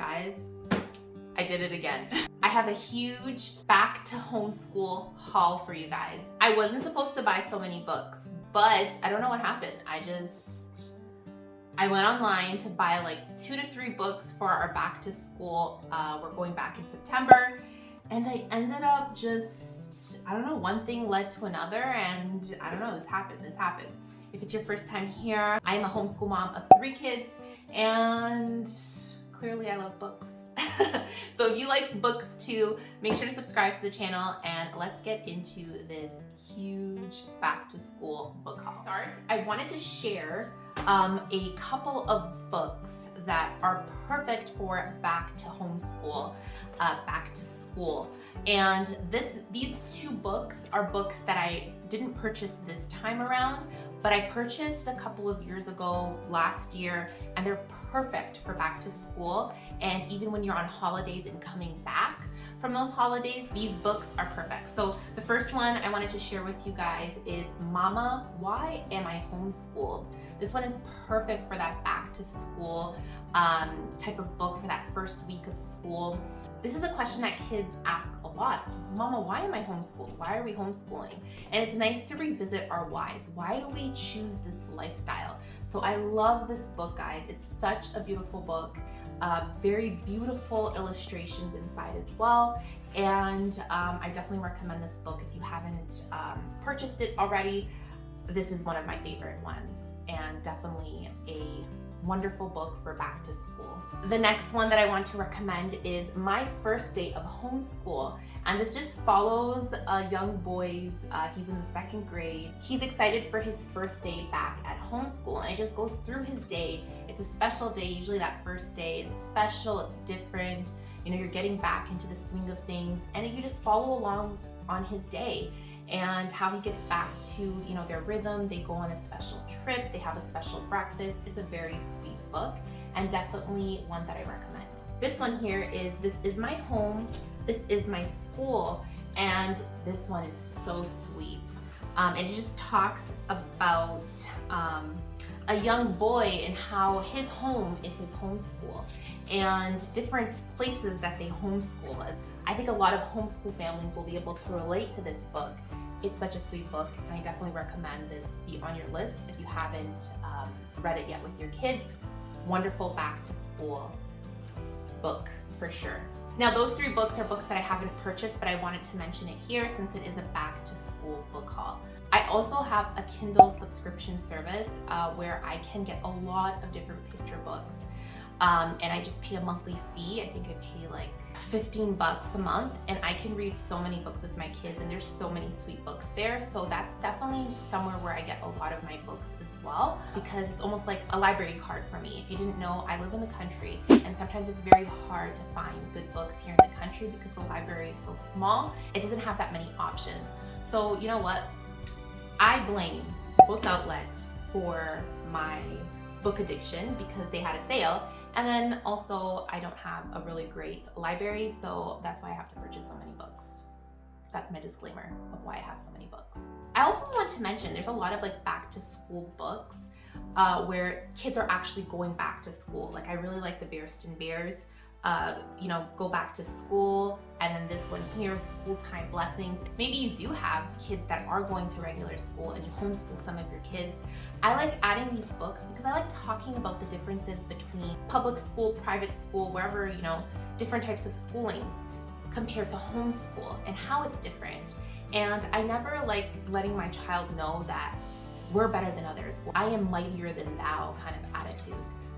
Guys, I did it again. I have a huge back to homeschool haul for you guys. I wasn't supposed to buy so many books, but I don't know what happened. I went online to buy like 2 to 3 books for our back to school. We're going back in September, and I ended up I don't know, one thing led to another, and I don't know, this happened. If it's your first time here, I am a homeschool mom of 3 kids, and clearly I love books. So if you like books too, make sure to subscribe to the channel, and let's get into this huge back to school book haul. To start, I wanted to share a couple of books that are perfect for back to homeschool, back to school. And these 2 books are books that I didn't purchase this time around, but I purchased a couple of years ago, last year, and they're perfect for back to school. And even when you're on holidays and coming back from those holidays, these books are perfect. So the first one I wanted to share with you guys is Mama, Why Am I Homeschooled? This one is perfect for that back to school type of book, for that first week of school. This is a question that kids ask a lot. Mama, why am I homeschooled? Why are we homeschooling? And it's nice to revisit our whys. Why do we choose this lifestyle? So I love this book, guys. It's such a beautiful book. Very beautiful illustrations inside as well. And I definitely recommend this book if you haven't purchased it already. This is one of my favorite ones, and definitely a wonderful book for back to school. The next one that I want to recommend is My First Day of Homeschool. And this just follows a young boy. He's in the 2nd grade. He's excited for his first day back at homeschool, and it just goes through his day. It's a special day. Usually that first day is special, it's different. You know, you're getting back into the swing of things, and you just follow along on his day and how he gets back to, you know, their rhythm. They go on a special trip, they have a special breakfast. It's a very sweet book, and definitely one that I recommend. This one here is This Is My Home, This Is My School, and this one is so sweet. And it just talks about a young boy and how his home is his home school, and different places that they homeschool. I think a lot of homeschool families will be able to relate to this book. It's such a sweet book, and I definitely recommend this be on your list if you haven't read it yet with your kids. Wonderful back to school book for sure. Now those 3 books are books that I haven't purchased, but I wanted to mention it here since it is a back to school book haul. I also have a Kindle subscription service where I can get a lot of different picture books. And I just pay a monthly fee. I think I pay like $15 a month, and I can read so many books with my kids, and there's so many sweet books there. So that's definitely somewhere where I get a lot of my books as well, because it's almost like a library card for me. If you didn't know, I live in the country, and sometimes it's very hard to find good books here in the country because the library is so small. It doesn't have that many options. So you know what? I blame Book Outlet for my book addiction because they had a sale. And then also I don't have a really great library, so that's why I have to purchase so many books. That's my disclaimer of why I have so many books. I also want to mention there's a lot of like back to school books where kids are actually going back to school. Like I really like the Bearston Bears, you know, go back to school. And then this one here, School Time Blessings. Maybe you do have kids that are going to regular school and you homeschool some of your kids. I like adding these books because I like talking about the differences between public school, private school, wherever, you know, different types of schooling compared to homeschool and how it's different. And I never like letting my child know that we're better than others. I am mightier than thou kind of attitude.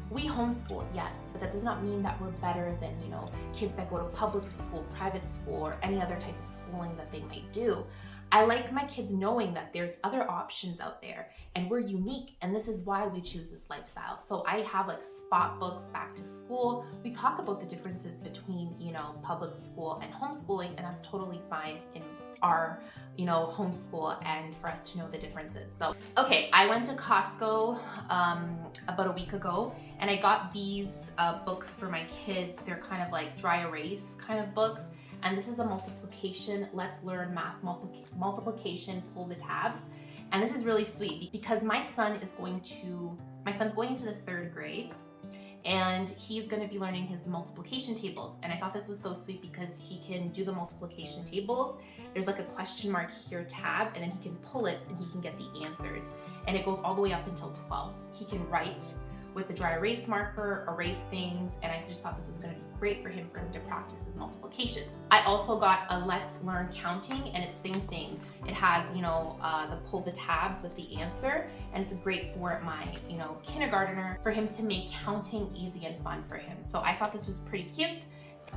We homeschool, yes, but that does not mean that we're better than, you know, kids that go to public school, private school, or any other type of schooling that they might do. I like my kids knowing that there's other options out there and we're unique, and this is why we choose this lifestyle. So I have like spot books back to school. We talk about the differences between, you know, public school and homeschooling, and that's totally fine in our, you know, homeschool, and for us to know the differences. So, okay, I went to Costco about a week ago, and I got these books for my kids. They're kind of like dry erase kind of books. And this is a multiplication, let's learn math multiplication, pull the tabs. And this is really sweet because my son's going into the 3rd grade, and he's going to be learning his multiplication tables. And I thought this was so sweet because he can do the multiplication tables. There's like a question mark here tab, and then he can pull it and he can get the answers. And it goes all the way up until 12. He can write with the dry erase marker, erase things, and I just thought this was going to be great for him to practice his multiplication. I also got a Let's Learn Counting, and it's same thing. It has, the pull the tabs with the answer, and it's great for my, kindergartner, for him to make counting easy and fun for him. So I thought this was pretty cute.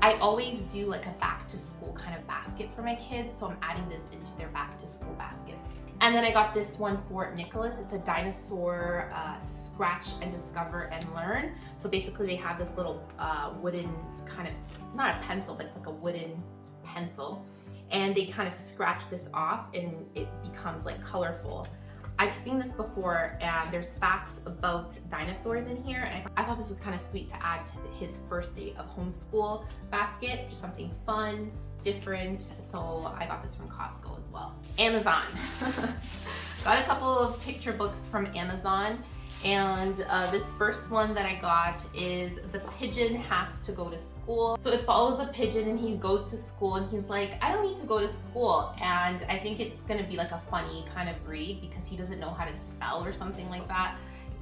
I always do like a back to school kind of basket for my kids, so I'm adding this into their back to school basket. And then I got this one for Nicholas. It's a dinosaur scratch and discover and learn. So basically they have this little wooden kind of, not a pencil, but it's like a wooden pencil. And they kind of scratch this off and it becomes like colorful. I've seen this before, and there's facts about dinosaurs in here, and I thought this was kind of sweet to add to his first day of homeschool basket, just something fun, different. So I got this from Costco as well. Amazon. Got a couple of picture books from Amazon, and this first one that I got is The Pigeon Has to Go to School. So it follows a pigeon and he goes to school and he's like, I don't need to go to school. And I think it's gonna be like a funny kind of read because he doesn't know how to spell or something like that.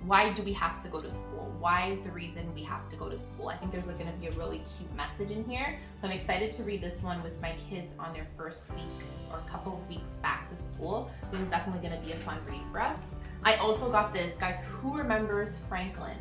Why do we have to go to school? Why is the reason we have to go to school? I think there's gonna be a really cute message in here. So I'm excited to read this one with my kids on their first week or a couple of weeks back to school. This is definitely gonna be a fun read for us. I also got this, guys, who remembers Franklin?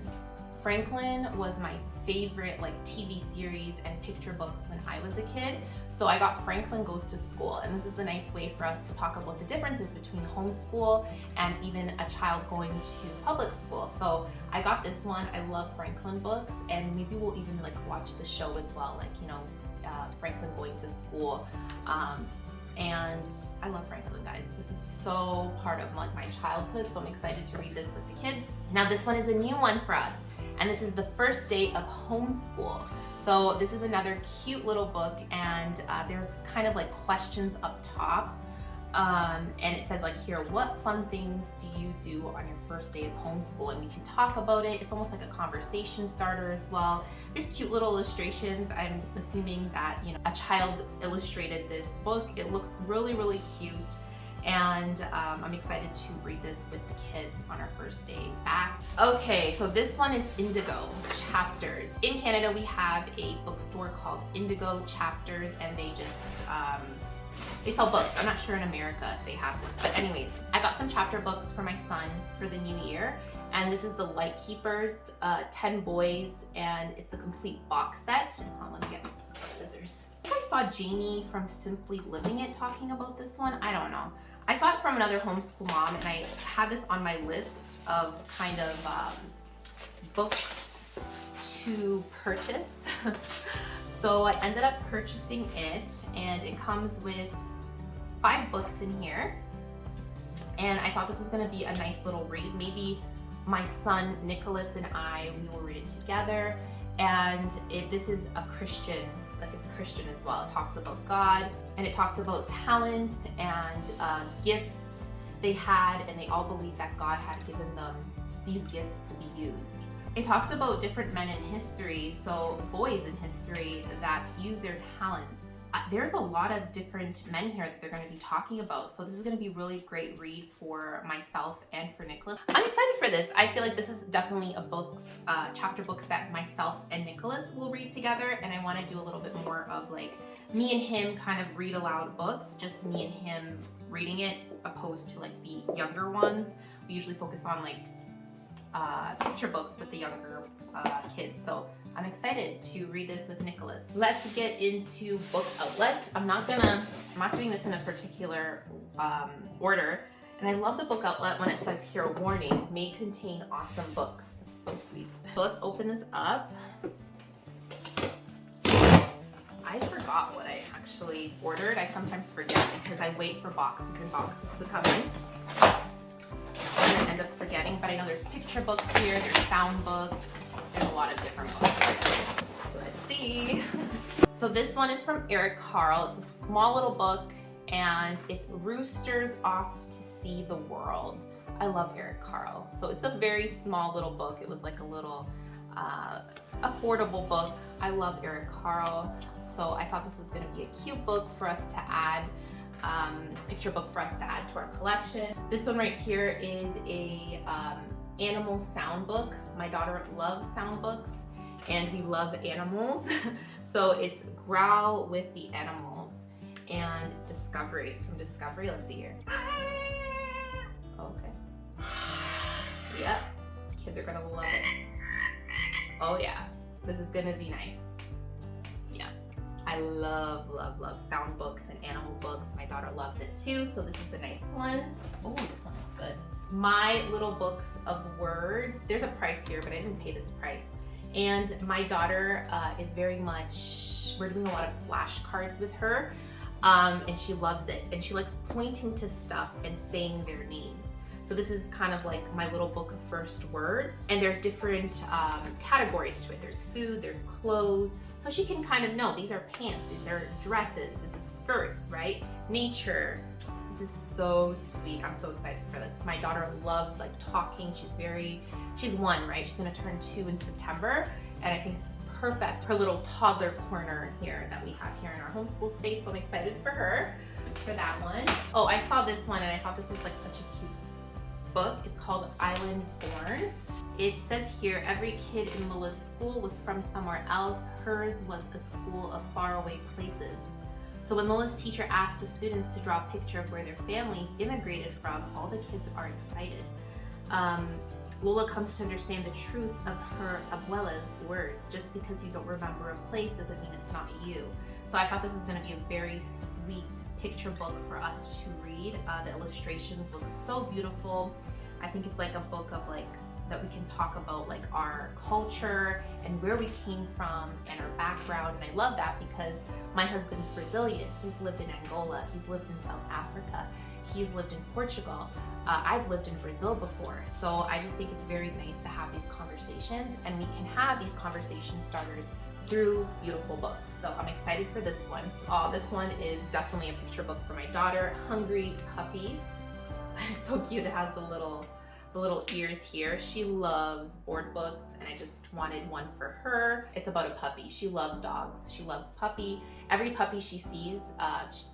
Franklin was my favorite TV series and picture books when I was a kid. So I got Franklin Goes to School, and this is a nice way for us to talk about the differences between homeschool and even a child going to public school. So I got this one. I love Franklin books, and maybe we'll even watch the show as well, Franklin going to school. And I love Franklin, guys. This is so part of my childhood, so I'm excited to read this with the kids. Now this one is a new one for us, and this is the first day of homeschool. So this is another cute little book, and there's kind of questions up top. And it says here, what fun things do you do on your first day of homeschool? And we can talk about it. It's almost like a conversation starter as well. There's cute little illustrations. I'm assuming that a child illustrated this book. It looks really, really cute. And I'm excited to read this with the kids on our first day back. Okay, so this one is Indigo Chapters. In Canada, we have a bookstore called Indigo Chapters, and they just, they sell books. I'm not sure in America if they have this, but anyways, I got some chapter books for my son for the new year, and this is the Light Keepers, 10 boys, and it's the complete box set. Hold on, let me get scissors. I saw Jamie from Simply Living It talking about this one. I don't know. I saw it from another homeschool mom, and I had this on my list of kind of books to purchase. So I ended up purchasing it, and it comes with 5 books in here. And I thought this was gonna be a nice little read. Maybe my son Nicholas and we will read it together. And this is a Christian, it's Christian as well. It talks about God, and it talks about talents and gifts they had, and they all believed that God had given them these gifts to be used. It talks about different men in history, so boys in history that use their talents. There's a lot of different men here that they're going to be talking about, so this is going to be a really great read for myself and for Nicholas. I'm excited for this. I feel like this is definitely a chapter books that myself and Nicholas will read together, and I want to do a little bit more of me and him kind of read aloud books, just me and him reading it, opposed to the younger ones. We usually focus on picture books with the younger kids. So I'm excited to read this with Nicholas. Let's get into book outlets. I'm not doing this in a particular order. And I love the book outlet when it says here, warning, may contain awesome books. It's so sweet. So let's open this up. I forgot what I actually ordered. I sometimes forget because I wait for boxes and boxes to come in. I end up forgetting, but I know there's picture books here, there's sound books, there's a lot of different books. Let's see. So this one is from Eric Carle. It's a small little book, and it's Roosters Off to See the World. I love Eric Carle. So it's a very small little book. It was a little affordable book. I love Eric Carle, so I thought this was going to be a cute book for us to add, picture book for us to add to our collection. This one right here is a animal sound book. My daughter loves sound books, and we love animals. So it's Growl with the Animals and Discovery. It's from Discovery. Let's see here. Okay. Yep. Kids are gonna love it. Oh yeah. This is gonna be nice. Yeah. I love sound books and animal books. My daughter loves it too, so this is a nice one. Oh, this one looks good. My Little Books of Words. There's a price here, but I didn't pay this price. And my daughter is very much, we're doing a lot of flashcards with her, and she loves it. And she likes pointing to stuff and saying their names. So this is kind of like my little book of first words. And there's different categories to it. There's food, there's clothes. So she can kind of know, these are pants, these are dresses, this is skirts, right? Nature. This is so sweet. I'm so excited for this. My daughter loves like talking. She's 1, right? She's gonna turn 2 in September. And I think this is perfect. Her little toddler corner here that we have here in our homeschool space. So I'm excited for her for that one. Oh, I saw this one and I thought this was like such a cute book. It's called Island Born. It says here, every kid in Lula's school was from somewhere else. Hers was a school of faraway places. So when Lula's teacher asked the students to draw a picture of where their families immigrated from, all the kids are excited. Lula comes to understand the truth of her abuela's words. Just because you don't remember a place doesn't mean it's not you. So I thought this was going to be a very sweet picture book for us to read. The illustrations look so beautiful. I think it's like a book of like that we can talk about like our culture and where we came from and our background. And I love that because my husband's Brazilian. He's lived in Angola. He's lived in South Africa. He's lived in Portugal. I've lived in Brazil before. So I just think it's very nice to have these conversations, and we can have these conversation starters through beautiful books. So I'm excited for this one. Oh, this one is definitely a picture book for my daughter, Hungry Puppy. It's so cute. It has the little ears here. She loves board books, and I just wanted one for her. It's about a puppy. She loves dogs. She loves puppy. Every puppy she sees,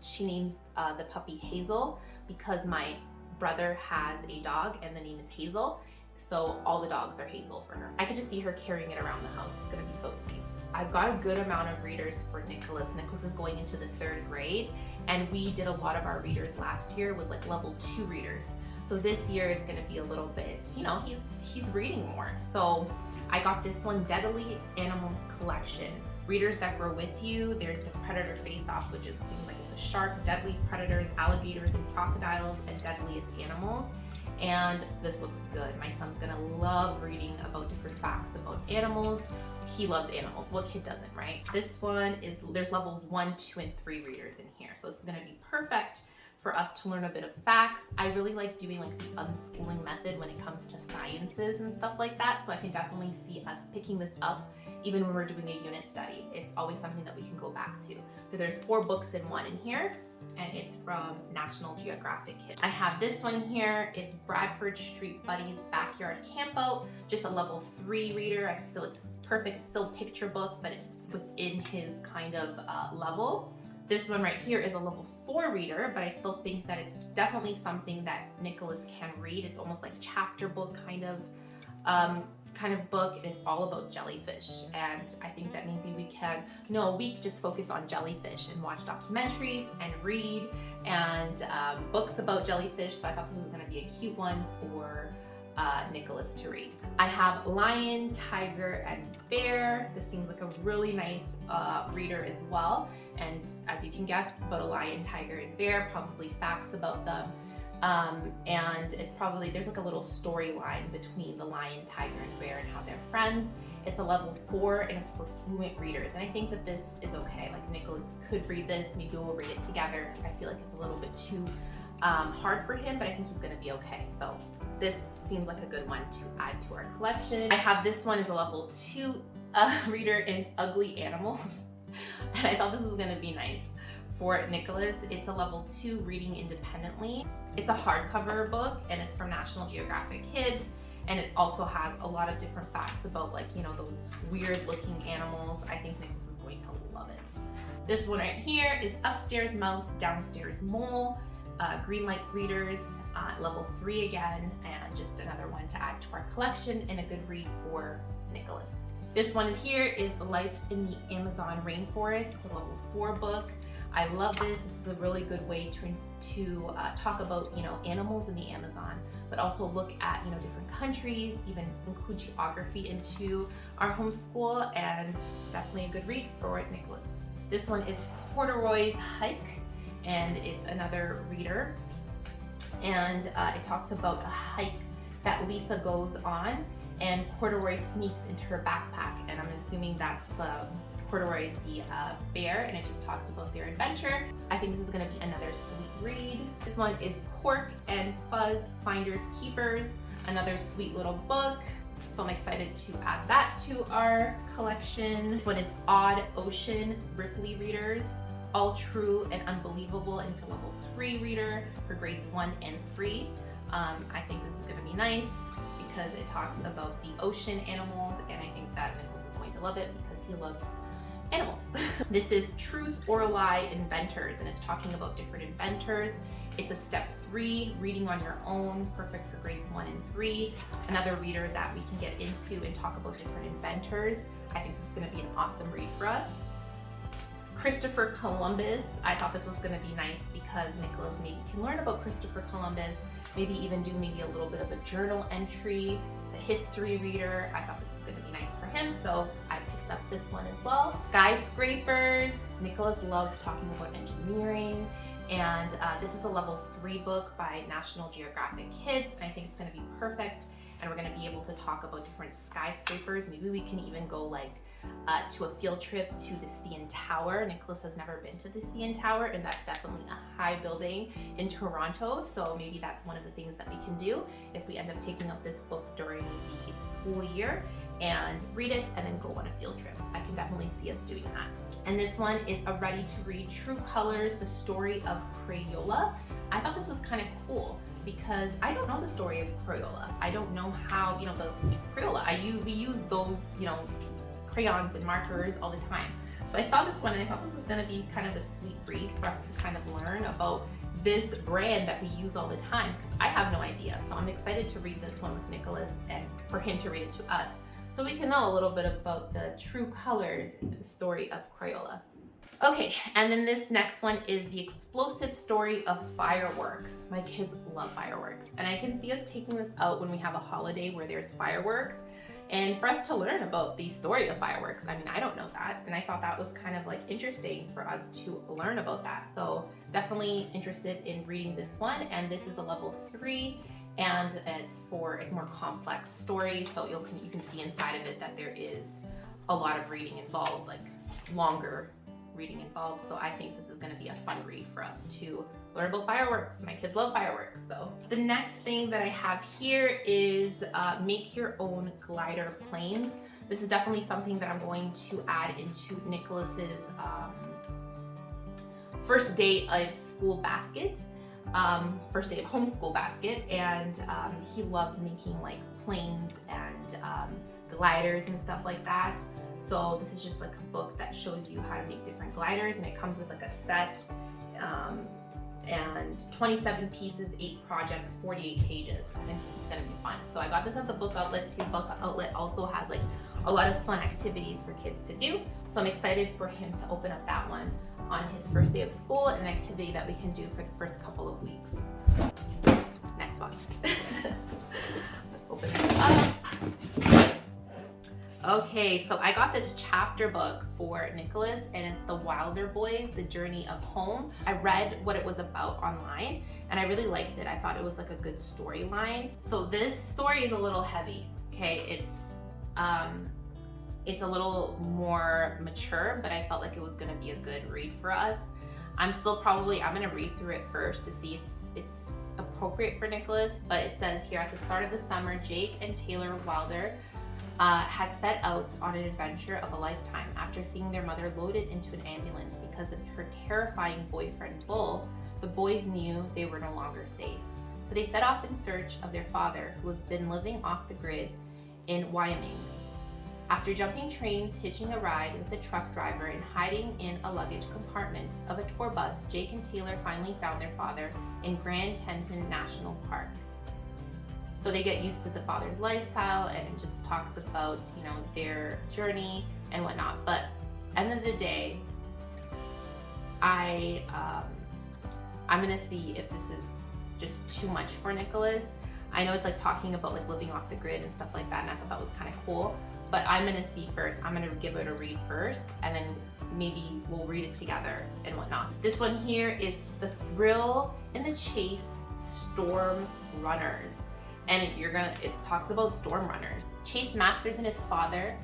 she names the puppy Hazel because my brother has a dog and the name is Hazel. So all the dogs are Hazel for her. I could just see her carrying it around the house. It's gonna be so sweet. I've got a good amount of readers for Nicholas. Nicholas is going into the 3rd grade, and we did a lot of our readers last year was like level 2 readers. So this year it's gonna be a little bit, you know, he's reading more. So I got this one, Deadly Animals Collection. Readers that grow with you. There's the Predator Face-Off, which seems like it's a shark, deadly predators, alligators, and crocodiles, and deadliest animals. And this looks good. My son's gonna love reading about different facts about animals. He loves animals. What kid doesn't, right? This one is, there's levels 1, 2, and 3 readers in here. So this is gonna be perfect for us to learn a bit of facts. I really like doing like the unschooling method when it comes to sciences and stuff like that. So I can definitely see us picking this up even when we're doing a unit study. It's always something that we can go back to. So there's 4 books in one in here, and it's from National Geographic Kids. I have this one here. It's Bradford Street Buddies Backyard Campout, just a level 3 reader. I feel like this is perfect. It's still a picture book, but it's within his kind of level. This one right here is a level 4 reader, but I still think that it's definitely something that Nicholas can read. It's almost like chapter book kind of book, and it's all about jellyfish. And I think that maybe we can, a week just focus on jellyfish and watch documentaries and read and books about jellyfish. So I thought this was going to be a cute one for Nicholas to read. I have Lion, Tiger, and Bear. This seems like a really nice reader as well. And as you can guess, it's about a lion, tiger, and bear, probably facts about them. And it's probably, there's like a little storyline between the lion, tiger, and bear and how they're friends. It's a level 4 and it's for fluent readers. And I think that this is okay. Like Nicholas could read this, maybe we'll read it together. I feel like it's a little bit too hard for him, but I think he's gonna be okay. So this seems like a good one to add to our collection. I have this one as a level 2 reader, and it's Ugly Animals. And I thought this was gonna be nice for Nicholas. It's a level 2 reading independently. It's a hardcover book, and it's from National Geographic Kids. and it also has a lot of different facts about, like, you know, those weird looking animals. I think Nicholas is going to love it. This one right here is Upstairs Mouse, Downstairs Mole, green light readers, level 3 again, and just another one to add to our collection and a good read for Nicholas. This one here is Life in the Amazon Rainforest. It's a level 4 book. I love this. This is a really good way to talk about, you know, animals in the Amazon, but also look at, you know, different countries, even include geography into our homeschool, and definitely a good read for Nicholas. This one is Corduroy's Hike, and it's another reader, and it talks about a hike that Lisa goes on, and Corduroy sneaks into her backpack, and I'm assuming that's Corduroy is the bear, and it just talks about their adventure. I think this is going to be another sweet read. This one is Cork and Fuzz, Finders Keepers, another sweet little book. So I'm excited to add that to our collection. This one is Odd Ocean, Ripley readers, All True and Unbelievable into level 3 reader for grades 1 and 3. I think this is going to be nice because it talks about the ocean animals, and I think that Nicholas is going to love it because he loves animals. This is Truth or Lie Inventors, and it's talking about different inventors. It's a step 3, reading on your own, perfect for grades 1 and 3. Another reader that we can get into and talk about different inventors. I think this is going to be an awesome read for us. Christopher Columbus. I thought this was going to be nice because Nicholas maybe can learn about Christopher Columbus, maybe even do maybe a little bit of a journal entry. It's a history reader. I thought this was going to be nice for him, so I picked up this one as well. Skyscrapers. Nicholas loves talking about engineering, and this is a level 3 book by National Geographic Kids, and I think it's going to be perfect, and we're going to be able to talk about different skyscrapers. Maybe we can even go like to a field trip to the CN Tower. Nicholas has never been to the CN Tower, and that's definitely a high building in Toronto, so maybe that's one of the things that we can do if we end up taking up this book during the school year and read it and then go on a field trip. I can definitely see us doing that. And this one is a ready to read True Colors, the story of Crayola. I thought this was kind of cool because I don't know the story of Crayola. I don't know how, you know, the Crayola, we use those, you know, crayons and markers all the time. So I saw this one and I thought this was going to be kind of a sweet read for us to kind of learn about this brand that we use all the time, because I have no idea. So I'm excited to read this one with Nicholas and for him to read it to us, so we can know a little bit about the true colors in the story of Crayola. Okay, and then this next one is The Explosive Story of Fireworks. My kids love fireworks, and I can see us taking this out when we have a holiday where there's fireworks, and for us to learn about the story of fireworks. I mean, I don't know that, and I thought that was kind of like interesting for us to learn about that. So definitely interested in reading this one, and this is a level 3, and it's more complex story, so you can see inside of it that there is a lot of reading involved, like longer reading involved. So I think this is going to be a fun read for us to learn about fireworks. My kids love fireworks. So the next thing that I have here is Make Your Own Glider Planes. This is definitely something that I'm going to add into Nicholas's first day of school basket, first day of homeschool basket, and he loves making like planes and gliders and stuff like that. So this is just like a book that shows you how to make different gliders, and it comes with like a set and 27 pieces, 8 projects, 48 pages. I think this is gonna be fun. So I got this at the book outlet too. Book outlet also has like a lot of fun activities for kids to do. So I'm excited for him to open up that one on his first day of school, and an activity that we can do for the first couple of weeks. Next box. Let's open it up. Okay, so I got this chapter book for Nicholas, and it's The Wilder Boys, The Journey of Home. I read what it was about online, and I really liked it. I thought it was like a good storyline. So this story is a little heavy, okay? It's a little more mature, but I felt like it was gonna be a good read for us. I'm gonna read through it first to see if it's appropriate for Nicholas, but it says here, at the start of the summer, Jake and Taylor Wilder had set out on an adventure of a lifetime after seeing their mother loaded into an ambulance because of her terrifying boyfriend Bull. The boys knew they were no longer safe. So they set off in search of their father, who has been living off the grid in Wyoming. After jumping trains, hitching a ride with a truck driver, and hiding in a luggage compartment of a tour bus, Jake and Taylor finally found their father in Grand Teton National Park. So they get used to the father's lifestyle, and it just talks about, you know, their journey and whatnot. But end of the day, I'm gonna see if this is just too much for Nicholas. I know it's like talking about like living off the grid and stuff like that, and I thought that was kind of cool. But I'm gonna see first. I'm gonna give it a read first, and then maybe we'll read it together and whatnot. This one here is The Thrill in the Chase Storm Runners. And it talks about storm runners. Chase Masters and his father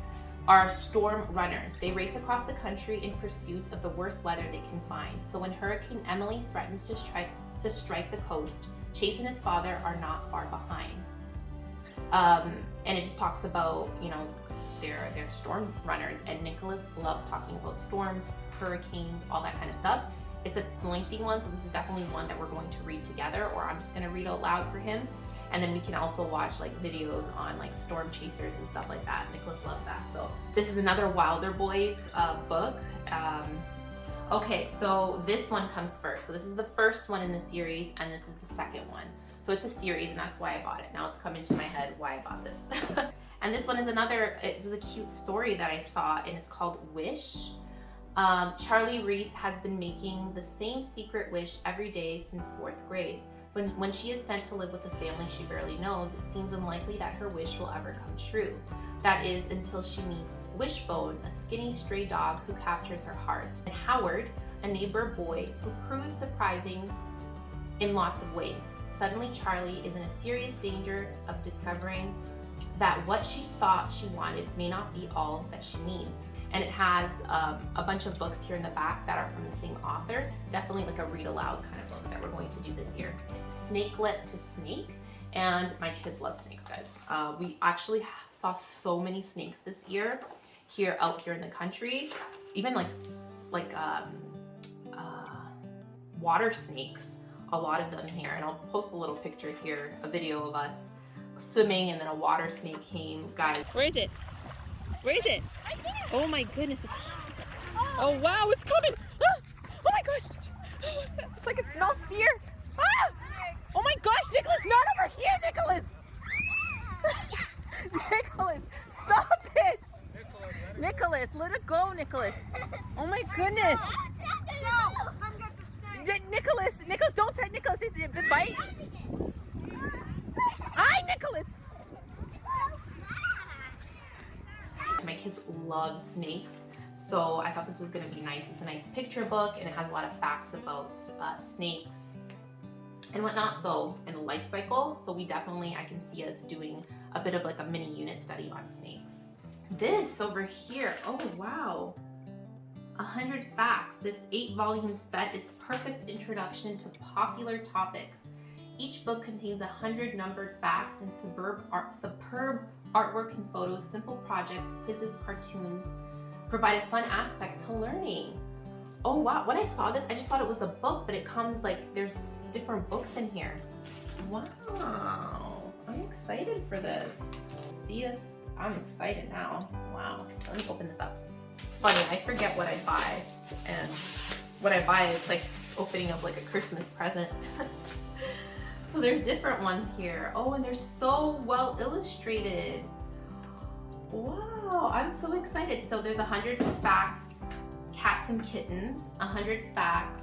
are storm runners. They race across the country in pursuit of the worst weather they can find. So when Hurricane Emily threatens to strike the coast, Chase and his father are not far behind. And it just talks about, you know, they're storm runners, and Nicholas loves talking about storms, hurricanes, all that kind of stuff. It's a lengthy one, so this is definitely one that we're going to read together, or I'm just gonna read out loud for him. And then we can also watch like videos on like storm chasers and stuff like that. Nicholas loves that. So this is another Wilder Boys book. Okay, so this one comes first. So this is the first one in the series, and this is the second one. So it's a series, and that's why I bought it. Now it's come into my head why I bought this. And this one is it's a cute story that I saw, and it's called Wish. Charlie Reese has been making the same secret wish every day since 4th grade. When she is sent to live with a family she barely knows, it seems unlikely that her wish will ever come true. That is, until she meets Wishbone, a skinny stray dog who captures her heart, and Howard, a neighbor boy who proves surprising in lots of ways. Suddenly, Charlie is in a serious danger of discovering that what she thought she wanted may not be all that she needs. And it has a bunch of books here in the back that are from the same authors. Definitely like a read aloud kind of book that we're going to do this year. Snakelet to Snake, and my kids love snakes, guys. We actually saw so many snakes this year out here in the country. Even like water snakes, a lot of them here. And I'll post a little picture here, a video of us swimming, and then a water snake came, guys. Where is it? Where is it? Oh my goodness, it's here. Oh wow, it's coming. Ah! Oh my gosh. It's like it smells fear. Ah! Oh my gosh, Nicholas, not over here, Nicholas. Nicholas, stop it. Nicholas, let it go, Nicholas. Oh my goodness. Nicholas, don't touch Nicholas. It bite. Hi, Nicholas. My kids love snakes, so I thought this was going to be nice. It's a nice picture book, and it has a lot of facts about snakes and whatnot, so, and the life cycle. So I can see us doing a bit of like a mini unit study on snakes. This over here, oh wow, 100 Facts. This 8-volume set is perfect introduction to popular topics. Each book contains 100 numbered facts and superb artwork and photos. Simple projects, quizzes, cartoons provide a fun aspect to learning. Oh wow, when I saw this, I just thought it was a book, but it comes like, there's different books in here. Wow, I'm excited for this. See this? I'm excited now. Wow, let me open this up. It's funny, I forget what I buy, and what I buy is like opening up like a Christmas present. So there's different ones here. Oh, and they're so well illustrated. Wow, I'm so excited. So there's 100 facts, cats and kittens, 100 facts,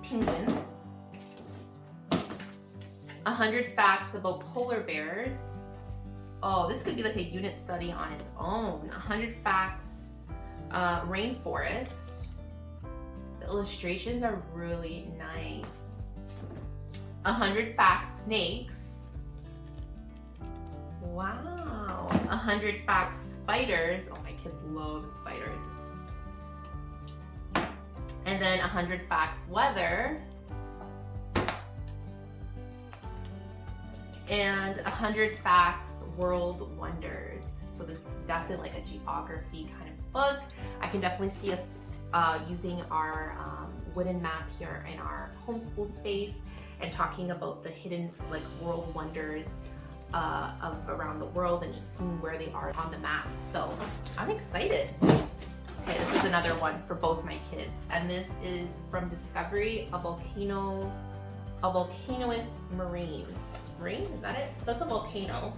penguins, 100 facts about polar bears. Oh, this could be like a unit study on its own. 100 facts, rainforest. The illustrations are really nice. 100 facts, snakes. Wow. 100 facts, spiders. Oh, my kids love spiders. And then 100 facts, weather. And 100 facts, world wonders. So this is definitely like a geography kind of book. I can definitely see us using our wooden map here in our homeschool space. and talking about the hidden like world wonders of around the world and just seeing where they are on the map. So I'm excited. Okay, this is another one for both my kids, and this is from Discovery, a volcanoous marine. Marine, is that it? So it's a volcano,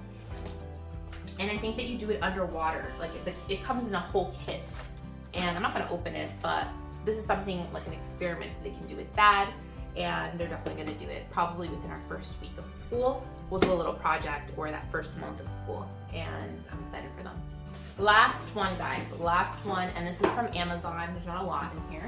and I think that you do it underwater. Like it comes in a whole kit, and I'm not gonna open it, but this is something like an experiment that they can do with Dad, and they're definitely gonna do it probably within our first week of school. We'll do a little project or that first month of school, and I'm excited for them. Last one, guys, last one, and this is from Amazon. There's not a lot in here,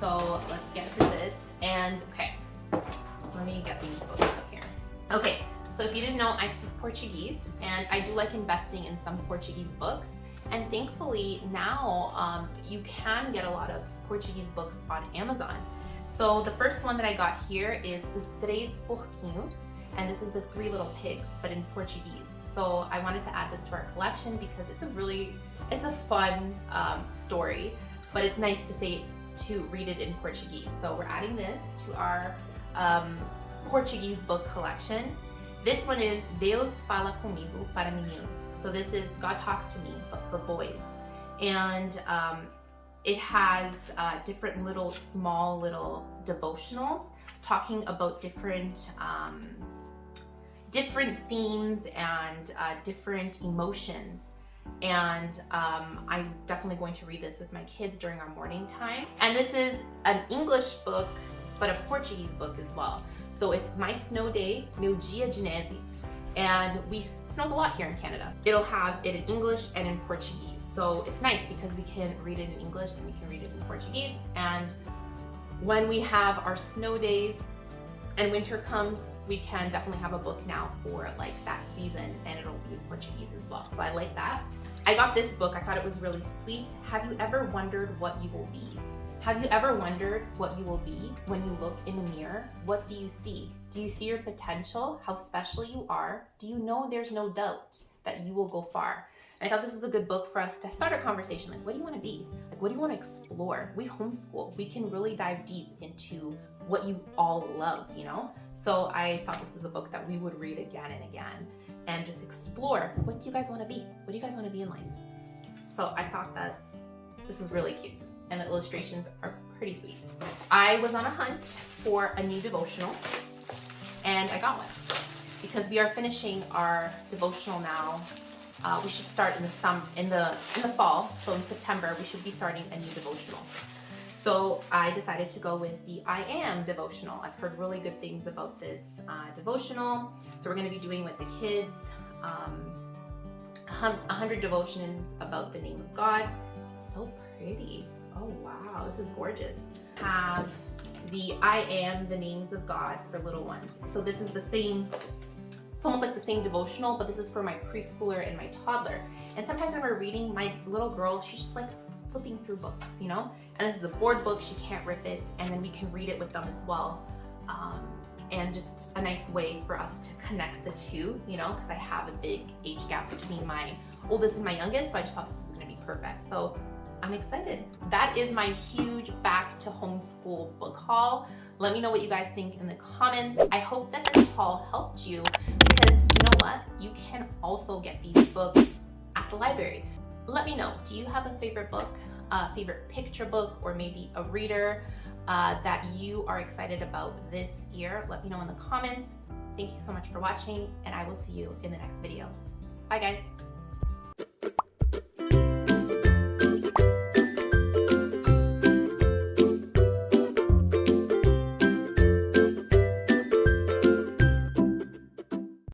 so let's get through this. And okay, let me get these books up here. Okay, so if you didn't know, I speak Portuguese, and I do like investing in some Portuguese books. And thankfully now you can get a lot of Portuguese books on Amazon. So the first one that I got here is Os Três Porquinhos, and this is the Three Little Pigs, but in Portuguese. So I wanted to add this to our collection because it's a fun story, but it's nice to read it in Portuguese. So we're adding this to our Portuguese book collection. This one is Deus Fala Comigo para Meninos. So this is God Talks to Me, but for boys. And it has different small little devotionals talking about different themes and different emotions. And I'm definitely going to read this with my kids during our morning time. And this is an English book, but a Portuguese book as well. So it's My Snow Day, Meu Dia de Neve. And it snows a lot here in Canada. It'll have it in English and in Portuguese. So it's nice because we can read it in English and we can read it in Portuguese. And when we have our snow days and winter comes, we can definitely have a book now for like that season, and it'll be in Portuguese as well. So I like that. I got this book, I thought it was really sweet. Have you ever wondered what you will be? Have you ever wondered what you will be when you look in the mirror? What do you see? Do you see your potential, how special you are? Do you know there's no doubt that you will go far? And I thought this was a good book for us to start a conversation. Like, what do you want to be? Like, what do you want to explore? We homeschool. We can really dive deep into what you all love, you know? So I thought this was a book that we would read again and again and just explore. What do you guys want to be? What do you guys want to be in life? So I thought that this was really cute, and the illustrations are pretty sweet. I was on a hunt for a new devotional, and I got one because we are finishing our devotional now. We should start in the fall. So in September, we should be starting a new devotional. So I decided to go with the I Am devotional. I've heard really good things about this devotional. So we're going to be doing with the kids 100 devotions about the name of God. So pretty. Oh wow, this is gorgeous. Have the I Am, the names of God for little ones. So this is the same. It's almost like the same devotional, but this is for my preschooler and my toddler. And sometimes when we're reading, my little girl, she just likes flipping through books, you know? And this is a board book, she can't rip it, and then we can read it with them as well. And just a nice way for us to connect the two, you know, because I have a big age gap between my oldest and my youngest, so I just thought this was gonna be perfect. So I'm excited. That is my huge back to homeschool book haul. Let me know what you guys think in the comments. I hope that this haul helped you, because you know what? You can also get these books at the library. Let me know, do you have a favorite book, a favorite picture book, or maybe a reader that you are excited about this year? Let me know in the comments. Thank you so much for watching, and I will see you in the next video. Bye guys.